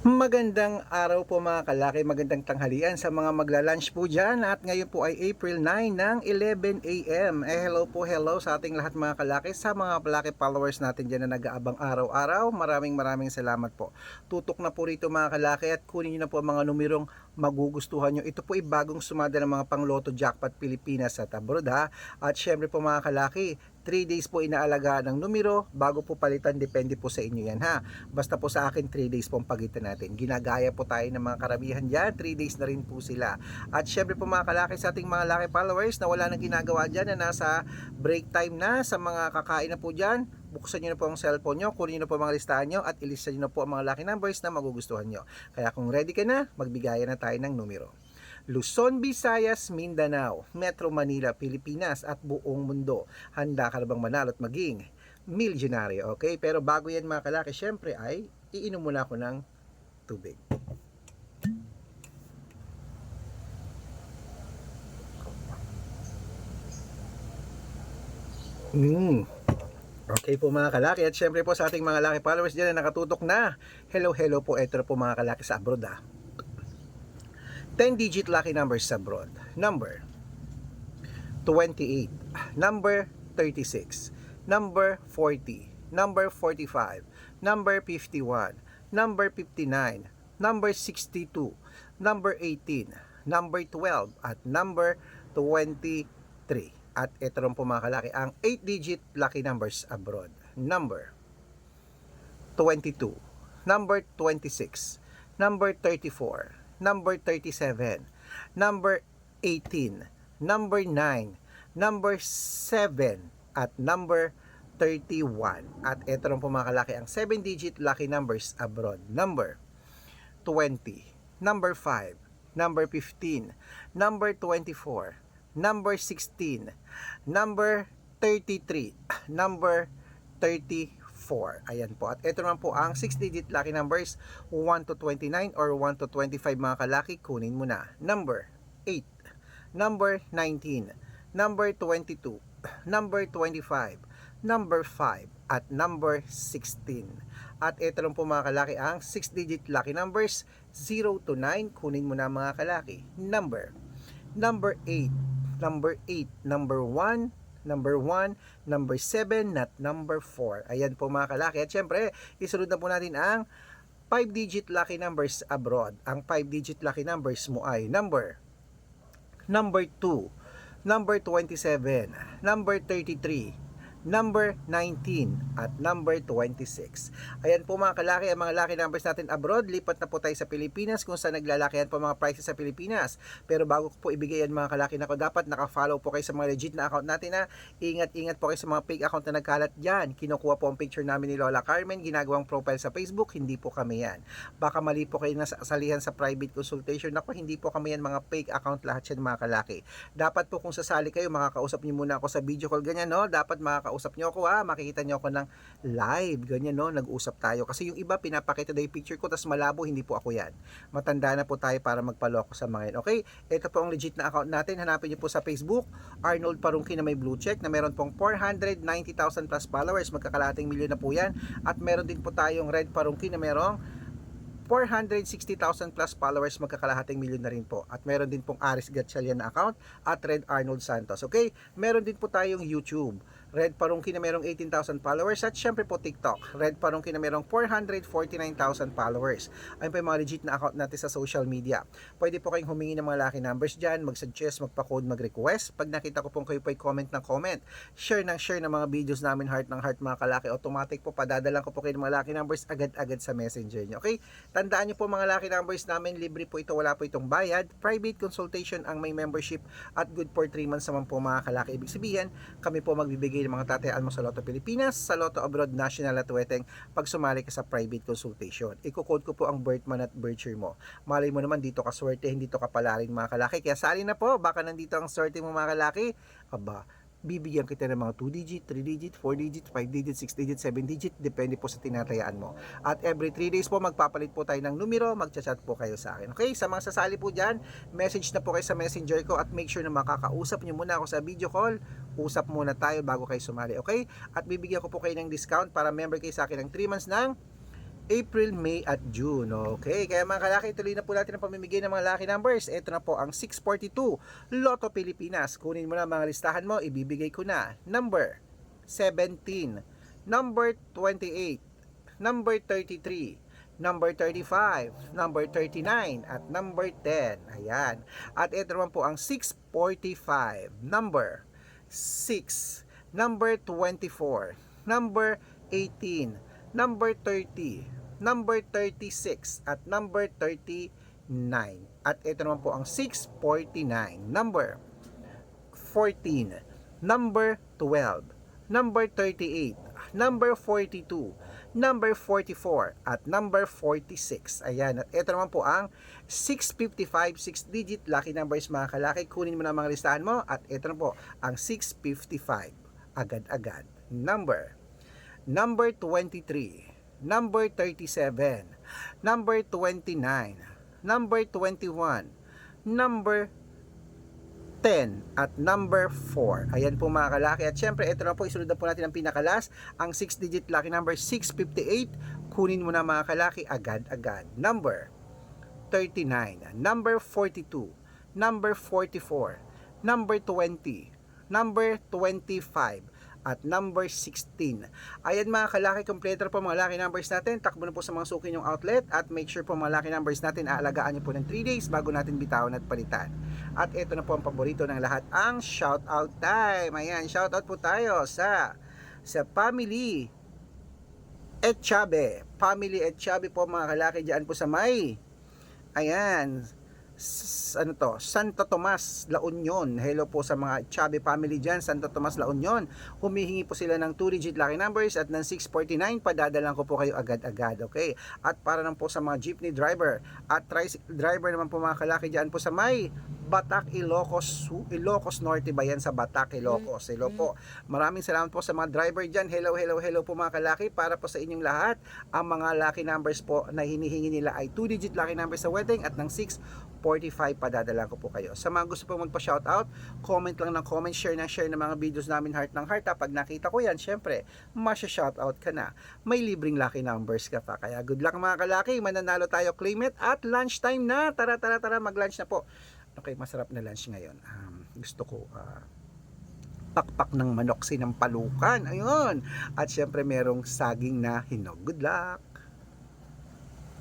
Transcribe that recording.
Magandang araw po mga kalaki, magandang tanghalian sa mga magla-lunch po dyan at ngayon po ay April 9 ng 11 AM. Hello po, hello sa ating lahat mga kalaki, sa mga kalaki followers natin dyan na nag-aabang araw-araw. Maraming salamat po. Tutok na po rito mga kalaki at kunin nyo na po ang mga numerong magugustuhan nyo. Ito po ay bagong sumada ng mga pang-Lotto Jackpot Pilipinas sa abroad ha. At syempre po mga kalaki, 3 days po inaalagaan ng numero bago po palitan, depende po sa inyo yan ha. Basta po sa akin 3 days po ang pagitan natin. Ginagaya po tayo ng mga karamihan dyan, 3 days na rin po sila. At syempre po mga kalaki, sa ating mga laki followers na wala nang ginagawa dyan, na nasa break time na, sa mga kakain na po dyan, buksan nyo na po ang cellphone nyo, kunin nyo na po mga listahan nyo at ilista nyo na po ang mga lucky numbers na magugustuhan nyo. Kaya kung ready ka na, magbigayan na tayo ng numero. Luzon, Visayas, Mindanao, Metro Manila, Pilipinas at buong mundo. Handa ka na bang manalo at maging milyonaryo? Okay? Pero bago yan mga kalaki, syempre ay iinom muna ako ng tubig. Okay po mga kalaki, at syempre po sa ating mga laki followers dyan na nakatutok na. Hello po, eto po mga kalaki sa abroad 10-digit lucky numbers sa abroad. Number 28, number 36, number 40, number 45, number 51, number 59, number 62, number 18, number 12, at number 23. At ito rin po mga kalaki ang 8-digit lucky numbers abroad. Number 22, number 26, number 34, number 37, number 18, number 9, number 7, at number 31. At ito rin po mga kalaki ang 7-digit lucky numbers abroad. Number 20, number 5, number 15, number 24, number 16, number 33, number 34. Ayan po. At ito naman po ang 6-digit lucky numbers 1 to 29 or 1 to 25 mga kalaki. Kunin mo na. Number 8, number 19, number 22, number 25, number 5, at number 16. At ito lang po mga kalaki ang 6-digit lucky numbers 0 to 9. Kunin mo na mga kalaki. Number 8, number 8, number 1, number 1, number 7, at number 4. Ayan po mga kalaki. At syempre, isunod na po natin ang 5-digit lucky numbers abroad. Ang 5-digit lucky numbers mo ay number 2, number 27, number 33, number 19, at number 26. Ayan po mga kalaki ang mga lucky numbers natin abroad. Lipat na po tayo sa Pilipinas kung saan naglalakihan po mga prices sa Pilipinas. Pero bago ko po ibigay yan mga kalaki, nako dapat naka-follow po kayo sa mga legit na account natin na ingat po kayo sa mga fake account na nagkalat dyan. Kinukuha po ang picture namin ni Lola Carmen, ginagawang profile sa Facebook, hindi po kami yan. Baka mali po kayo nasalihan sa private consultation. Nako, hindi po kami yan, mga fake account lahat yan mga kalaki. Dapat po kung sasali kayo, makakausap niyo muna ako sa video call ganyan, no? Dapat makakausap nyo ako makikita nyo ako ng live, ganyan no, nag-usap tayo. Kasi yung iba pinapakita na yung picture ko tas malabo, hindi po ako yan. Matanda na po tayo para magpaloko sa mga yan. Okay, ito po ang legit na account natin. Hanapin nyo po sa Facebook, Arnold Parungki na may blue check, na meron pong 490,000 plus followers, magkakalating milyon na po yan. At meron din po tayong Red Parungki na merong 460,000 plus followers, magkakalahating milyon na rin po. At meron din pong Aris Gatchalian na account at Red Arnold Santos. Okay, meron din po tayong YouTube, Red Parungki na merong 18,000 followers, at syempre po TikTok, Red Parungki na merong 449,000 followers. Ayun po yung mga legit na account natin sa social media. Pwede po kayong humingi ng mga lucky numbers dyan, mag-suggest, magpa-code, mag-request. Pag nakita ko pong kayo po ay comment ng comment, share ng mga videos namin, heart ng heart mga kalaki, automatic po padadalan ko po kayo ng mga lucky numbers agad-agad sa messenger nyo. Okay, tandaan nyo po mga lucky numbers namin, libre po ito, wala po itong bayad. Private consultation ang may membership at good for 3 months naman po mga kalaki. Ibig sabihin, kami po magbibigay ng mga tatayaan mo sa Lotto Pilipinas, sa Lotto Abroad, National at Weteng pag sumali ka sa private consultation. Iko-code ko po ang birth month at birth year mo. Malay mo naman dito ka swerte, hindi to kapalarin mga kalaki. Kaya sali na po, baka nandito ang swerte mo mga kalaki. Aba, bibigyan kita ng mga 2-digit, 3-digit, 4-digit, 5-digit, 6-digit, 7-digit, depende po sa tinatayaan mo. At every 3 days po magpapalit po tayo ng numero, magchat-chat po kayo sa akin. Okay, sa mga sasali po dyan, message na po kayo sa messenger ko at make sure na makakausap nyo muna ako sa video call. Usap muna tayo bago kayo sumali, okay? At bibigyan ko po kayo ng discount para member kayo sa akin ng 3 months ng April, May at June. Okay, kaya mga kalaki, tuloy na po natin ang pamimigay ng mga lucky numbers. Ito na po ang 642 Lotto Pilipinas. Kunin mo na mga listahan mo, ibibigay ko na. Number 17, number 28, number 33, number 35, number 39, at number 10. Ayan. At ito naman po ang 645, number 6, number 24, number 18, number 30, number 36, at number 39. At ito naman po ang 649, number 14, number 12, number 38, number 42, number 44, at number 46. Ayan, at ito naman po ang 655, 6-digit lucky numbers mga kalaki. Kunin mo na mga listahan mo, at ito na po ang 655. Agad-agad. Number 23, number 37, number 29, number 21, number 10, at number 4. Ayan po mga kalaki. At syempre, ito na po, isunod na po natin ang pinakalas, ang 6-digit lucky number 658. Kunin mo na mga kalaki, agad-agad. Number 39, number 42, number 44, number 20, number 25, at number 16. Ayan mga kalaki, kompleto po mga lucky numbers natin. Takbo na po sa mga suki yung outlet, at make sure po mga lucky numbers natin, aalagaan nyo po ng 3 days bago natin bitawan at palitan. At ito na po ang paborito ng lahat, ang shoutout time. Ayan, shoutout po tayo sa family Etchabe. Family Etchabe po mga kalaki, dyan po sa may, ayan, ano to, Santo Tomas, La Union. Hello po sa mga Chabe family dyan, Santo Tomas, La Union. Humihingi po sila ng 2-digit lucky numbers at ng 649. Padadalan ko po kayo agad-agad, okay? At para naman po sa mga jeepney driver at tricycle driver naman po mga kalaki dyan po sa may Batak, Ilocos Norte ba yan, sa Batak, Ilocos? Hello po. Maraming salamat po sa mga driver dyan. Hello, hello, hello po mga kalaki. Para po sa inyong lahat, ang mga lucky numbers po na hinihingi nila ay 2-digit lucky numbers sa wedding at ng 645. Padadala ko po kayo. Sa mga gusto po magpa-shoutout, comment lang ng comment, share ng mga videos namin heart ng heart. Pag nakita ko yan, syempre, masya-shoutout ka na. May libreng lucky numbers ka pa. Kaya good luck mga kalaki. Mananalo tayo, claim it. At lunchtime na. Tara, mag-lunch na po. Okay, masarap na lunch ngayon. Gusto ko pakpak ng manok sinampalukan. Ayun. At syempre merong saging na hinog. Good luck.